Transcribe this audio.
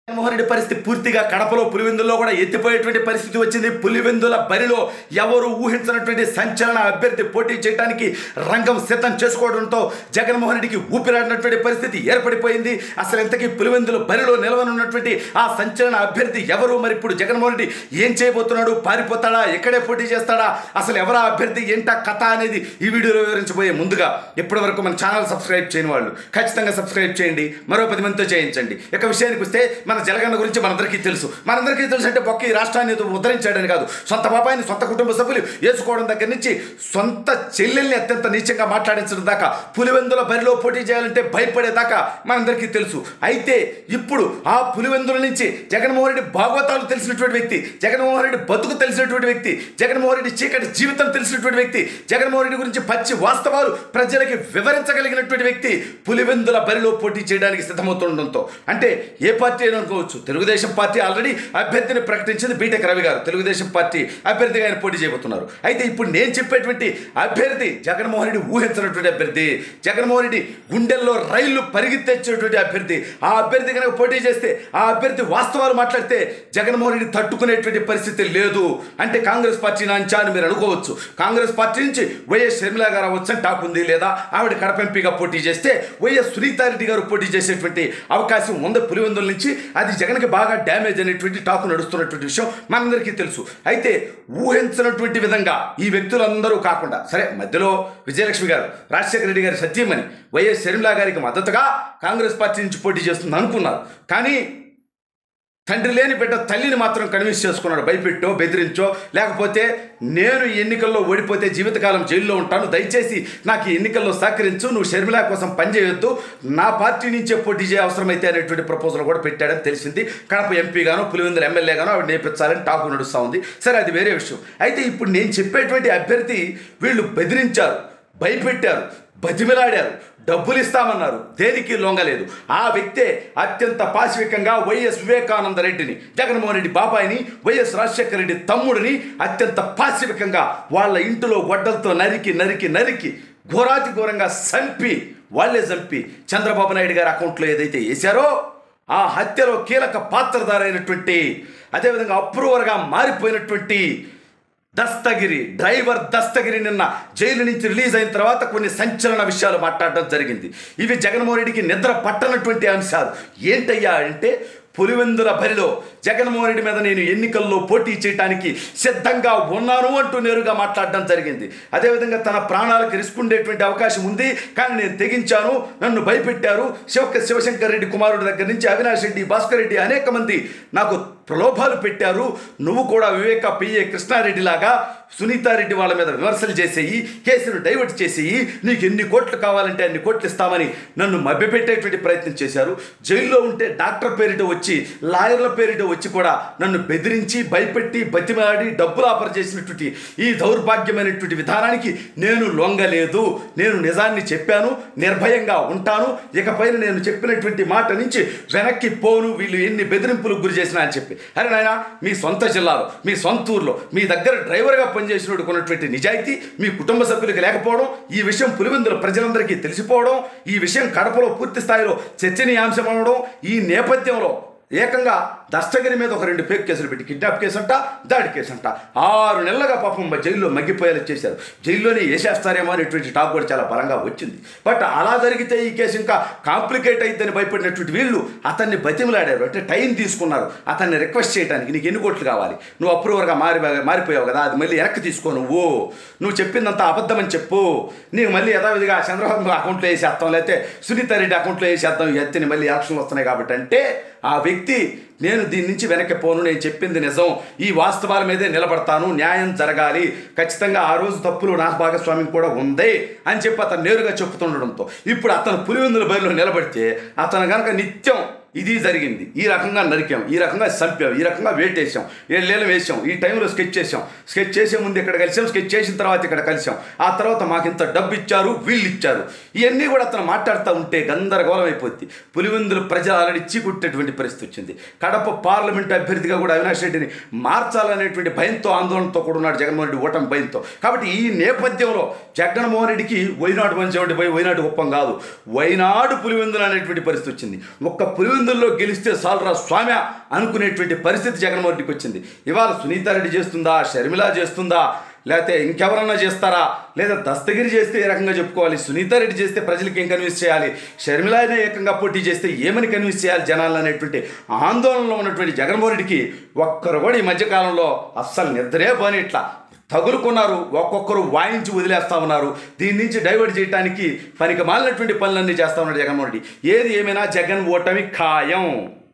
జగన్మోహన్ రెడ్డి పరిస్థితి పూర్తిగా కడపలో పులివెందుల్లో కూడా ఎత్తిపోయేటువంటి పరిస్థితి వచ్చింది. పులివెందుల బరిలో ఎవరు ఊహించినటువంటి సంచలన అభ్యర్థి పోటీ చేయడానికి రంగం సిద్ధం చేసుకోవడంతో జగన్మోహన్ రెడ్డికి ఊపిరాడినటువంటి పరిస్థితి ఏర్పడిపోయింది. అసలు ఇంతకీ పులివెందుల బరిలో నిలవనున్నటువంటి ఆ సంచలన అభ్యర్థి ఎవరు? మరి ఇప్పుడు జగన్మోహన్ రెడ్డి ఏం చేయబోతున్నాడు? పారిపోతాడా? ఎక్కడే పోటీ చేస్తాడా? అసలు ఎవరా అభ్యర్థి? ఏంటా కథ అనేది ఈ వీడియోలో వివరించబోయే ముందుగా ఇప్పటి వరకు మన ఛానల్ సబ్స్క్రైబ్ చేయని వాళ్ళు ఖచ్చితంగా సబ్స్క్రైబ్ చేయండి, మరో 10 మందితో చేయించండి. ఇక విషయానికి వస్తే మన జలగన్న గురించి మనందరికీ తెలుసు అంటే బొక్క ఈ రాష్ట్రాన్ని ఉద్ధరించాడని కాదు, సొంత బాబాయిని సొంత కుటుంబ సభ్యులు వేసుకోవడం దగ్గర నుంచి సొంత చెల్లెల్ని అత్యంత నీచంగా మాట్లాడించడం దాకా, పులివెందుల బరిలో పోటీ చేయాలంటే భయపడేదాకా మనందరికీ తెలుసు. అయితే ఇప్పుడు ఆ పులివెందుల నుంచి జగన్మోహన్ రెడ్డి భాగవతాలు తెలిసినటువంటి వ్యక్తి, జగన్మోహన్ రెడ్డి బతుకు తెలిసినటువంటి వ్యక్తి, జగన్మోహన్ రెడ్డి చీకటి జీవితం తెలిసినటువంటి వ్యక్తి, జగన్మోహన్ రెడ్డి గురించి పచ్చి వాస్తవాలు ప్రజలకి వివరించగలిగినటువంటి వ్యక్తి పులివెందుల బరిలో పోటీ చేయడానికి సిద్ధమవుతుండడంతో, అంటే ఏ పార్టీ అయినా అనుకోవచ్చు, తెలుగుదేశం పార్టీ ఆల్రెడీ అభ్యర్థిని ప్రకటించింది. బీటెక్ రవి గారు తెలుగుదేశం పార్టీ అభ్యర్థిగా ఆయన పోటీ చేయబోతున్నారు. అయితే ఇప్పుడు నేను చెప్పేటువంటి అభ్యర్థి జగన్మోహన్ రెడ్డి ఊహించినటువంటి అభ్యర్థి, జగన్మోహన్ రెడ్డి గుండెల్లో రైళ్లు పరిగెత్తేటువంటి అభ్యర్థి. ఆ అభ్యర్థి కనుక పోటీ చేస్తే, ఆ అభ్యర్థి వాస్తవాలు మాట్లాడితే జగన్మోహన్ రెడ్డి తట్టుకునేటువంటి పరిస్థితి లేదు. అంటే కాంగ్రెస్ పార్టీ నాంచా అని మీరు అనుకోవచ్చు. కాంగ్రెస్ పార్టీ నుంచి వైఎస్ షర్మిల గారు అవ్వచ్చని టాక్ ఉంది, లేదా ఆవిడ కడప ఎంపీగా పోటీ చేస్తే వైఎస్ సునీతారెడ్డి గారు పోటీ చేసేటువంటి అవకాశం ఉంది పులివెందుల నుంచి. అది జగన్కి బాగా డ్యామేజ్ అనేటువంటి టాకు నడుస్తున్నటువంటి విషయం మనందరికీ తెలుసు. అయితే ఊహించినటువంటి విధంగా ఈ వ్యక్తులందరూ కాకుండా, సరే మధ్యలో విజయలక్ష్మి గారు రాజశేఖర రెడ్డి గారి సత్యమని వైఎస్ షర్మిల గారికి మద్దతుగా కాంగ్రెస్ పార్టీ నుంచి పోటీ చేస్తుంది అనుకున్నారు. కానీ తండ్రి లేని బిడ్డ తల్లిని మాత్రం కన్విన్స్ చేసుకున్నాడు, భయపెట్టో బెదిరించో, లేకపోతే నేను ఎన్నికల్లో ఓడిపోతే జీవితకాలం జైల్లో ఉంటాను, దయచేసి నాకు ఈ ఎన్నికల్లో సహకరించు, నువ్వు షర్మిల కోసం పనిచేయొద్దు, నా పార్టీ నుంచే పోటీ చేయ అవసరమైతే అనేటువంటి ప్రపోజల్ కూడా పెట్టాడని తెలిసింది. కడప ఎంపీగానో పులివెందుల ఎమ్మెల్యేగానో ఆవిడ నేర్పించాలని టాకు నడుస్తూ ఉంది. సరే, అది వేరే విషయం. అయితే ఇప్పుడు నేను చెప్పేటువంటి అభ్యర్థి వీళ్ళు బెదిరించారు, భయపెట్టారు, బతిమిలాడారు, డబ్బులు ఇస్తామన్నారు, దేనికి లొంగలేదు. ఆ వ్యక్తే అత్యంత పాశవికంగా వైఎస్ వివేకానంద రెడ్డిని, జగన్మోహన్ రెడ్డి బాబాయిని, వైఎస్ రాజశేఖర రెడ్డి తమ్ముడిని అత్యంత పాశవికంగా వాళ్ళ ఇంటిలో గొడ్డలతో నరికి నరికి నరికి ఘోరాతి ఘోరంగా వాళ్ళే చంపి చంద్రబాబు నాయుడు గారి అకౌంట్లో ఏదైతే వేశారో ఆ హత్యలో కీలక పాత్రధారైనటువంటి, అదేవిధంగా అప్రూవర్గా మారిపోయినటువంటి డ్రైవర్ దస్తగిరి నిన్న జైలు నుంచి రిలీజ్ అయిన తర్వాత కొన్ని సంచలన విషయాలు మాట్లాడడం జరిగింది. ఇవి జగన్మోహన్ రెడ్డికి నిద్ర పట్టనటువంటి అంశాలు. ఏంటయ్యా అంటే, పులివెందుల బరిలో జగన్మోహన్ రెడ్డి మీద నేను ఎన్నికల్లో పోటీ చేయడానికి సిద్ధంగా ఉన్నాను అంటూ నేరుగా మాట్లాడడం జరిగింది. అదేవిధంగా తన ప్రాణాలకు రిస్క్ ఉండేటువంటి అవకాశం ఉంది, కానీ నేను తెగించాను, నన్ను భయపెట్టారు, శివశంకర్ రెడ్డి కుమారుడి దగ్గర నుంచి అవినాష్ రెడ్డి, భాస్కర్ రెడ్డి అనేక మంది నాకు ప్రలోభాలు పెట్టారు, నువ్వు కూడా వివేక పిఏ కృష్ణారెడ్డి లాగా సునీతారెడ్డి వాళ్ళ మీద విమర్శలు చేసేయి, కేసును డైవర్ట్ చేసేయి, నీకు ఎన్ని కోట్లు కావాలంటే అన్ని కోట్లు ఇస్తామని నన్ను మభ్యపెట్టేటువంటి ప్రయత్నం చేశారు. జైల్లో ఉంటే డాక్టర్ పేరిట వచ్చి, లాయర్ల పేరిట వచ్చి కూడా నన్ను బెదిరించి, భయపెట్టి, బతిమాడి డబ్బులు ఆఫర్ చేసినటువంటి ఈ దౌర్భాగ్యమైనటువంటి విధానానికి నేను లొంగలేదు. నేను నిజాన్ని చెప్పాను, నిర్భయంగా ఉంటాను, ఇకపైన నేను చెప్పినటువంటి మాట నుంచి వెనక్కి పోను, వీళ్ళు ఎన్ని బెదిరింపులకు గురి చేసినా అని చెప్పి. అరే నాయన, మీ సొంత జిల్లాలో, మీ సొంత ఊర్లో, మీ దగ్గర డ్రైవర్గా పనిచేసినోడు కొన్నటువంటి నిజాయితీ మీ కుటుంబ సభ్యులకు లేకపోవడం, ఈ విషయం పులివెందుల ప్రజలందరికీ తెలిసిపోవడం, ఈ విషయం కడపలో పూర్తి స్థాయిలో చర్చనీయాంశం అవడం, ఈ నేపథ్యంలో ఏకంగా దస్తగిరి మీద ఒక 2 ఫేక్ కేసులు పెట్టి, కిడ్నాప్ కేసు అంట, దాడి కేసు అంట, 6 నెలలుగా పాపం జైల్లో మగ్గిపోయేలా చేశారు. జైల్లోనే వేసేస్తారేమో అనేటువంటి టాక్ కూడా చాలా బలంగా వచ్చింది. బట్ అలా జరిగితే ఈ కేసు ఇంకా కాంప్లికేట్ అయిద్దని భయపడినటువంటి వీళ్ళు అతన్ని బతిమలాడారు. అంటే టైం తీసుకున్నారు అతన్ని రిక్వెస్ట్ చేయడానికి. నీకు ఎన్ని కోట్లు కావాలి, నువ్వు అప్రూవర్గా మారిపోయావు కదా, అది మళ్ళీ వెనక్కి తీసుకో, నువ్వు చెప్పిందంతా అబద్ధమని చెప్పు, నీకు మళ్ళీ యథావిధిగా చంద్రబాబు అకౌంట్లో వేసేస్తాం, లేకపోతే సునీతారెడ్డి అకౌంట్లో వేసేద్దాం, ఈ ఎత్తిని మళ్ళీ ఎలక్షన్లు వస్తున్నాయి కాబట్టి. అంటే ఆ వ్యక్తి, నేను దీని నుంచి వెనక్కి పోను, నేను చెప్పింది నిజం, ఈ వాస్తవాల మీదే నిలబడతాను, న్యాయం జరగాలి, ఖచ్చితంగా ఆ రోజు తప్పులు నా భాగస్వామ్యం కూడా ఉంది అని చెప్పి అతను నేరుగా చెప్తుండడంతో ఇప్పుడు అతను పులివెందుల బరిలో నిలబడితే అతను కనుక నిత్యం ఇది జరిగింది, ఈ రకంగా నరికాం, ఈ రకంగా చంపాం, ఈ రకంగా వేటేసాం, 7 ఏళ్ళు వేసాం, ఈ టైంలో స్కెచ్ చేసే ముందు ఇక్కడ కలిసాం, స్కెచ్ చేసిన తర్వాత ఇక్కడ కలిసాం, ఆ తర్వాత మాకు ఇంత డబ్బు ఇచ్చారు, వీళ్ళు ఇచ్చారు, ఇవన్నీ కూడా అతను మాట్లాడుతూ ఉంటే గందరగోళం అయిపోద్ది. పులివెందుల ప్రజలు ఆల్రెడీ చీకుట్టేటువంటి పరిస్థితి వచ్చింది. కడప పార్లమెంట్ అభ్యర్థిగా కూడా అవినాష్ రెడ్డిని మార్చాలనేటువంటి భయంతో, ఆందోళనతో కూడా ఉన్నాడు జగన్మోహన్ రెడ్డి, ఓటమి భయంతో. కాబట్టి ఈ నేపథ్యంలో జగన్మోహన్ రెడ్డికి వైనాడు మంచి పోయి వైనాడు గొప్పం కాదు, వైనాడు పులివెందులు అనేటువంటి పరిస్థితి వచ్చింది. ఒక్క పులివెందులు పులివెందుల్లో గెలిస్తే సాల్రా స్వామి అనుకునేటువంటి పరిస్థితి జగన్మోహన్ రెడ్డికి వచ్చింది. ఇవాళ సునీతారెడ్డి చేస్తుందా, షర్మిల చేస్తుందా, లేకపోతే ఇంకెవరన్నా చేస్తారా, లేదా దస్తగిరి చేస్తే ఏ రకంగా చెప్పుకోవాలి, సునీతారెడ్డి చేస్తే ప్రజలకి ఏం కన్విన్స్ చేయాలి, షర్మిల అయినా ఏకంగా పోటీ చేస్తే ఏమని కన్విన్స్ చేయాలి జనాలు అనేటువంటి ఆందోళనలో ఉన్నటువంటి జగన్మోహన్ రెడ్డికి ఒక్కరు కూడా ఈ మధ్యకాలంలో అస్సలు నిద్రే పోని ఇట్లా తగులుకున్నారు. ఒక్కొక్కరు వాయించి వదిలేస్తా ఉన్నారు. దీని నుంచి డైవర్ట్ చేయడానికి పనికి మాలినటువంటి పనులన్నీ చేస్తా ఉన్నాడు జగన్మోహన్ రెడ్డి. ఏది ఏమైనా జగన్ ఓటమి ఖాయం.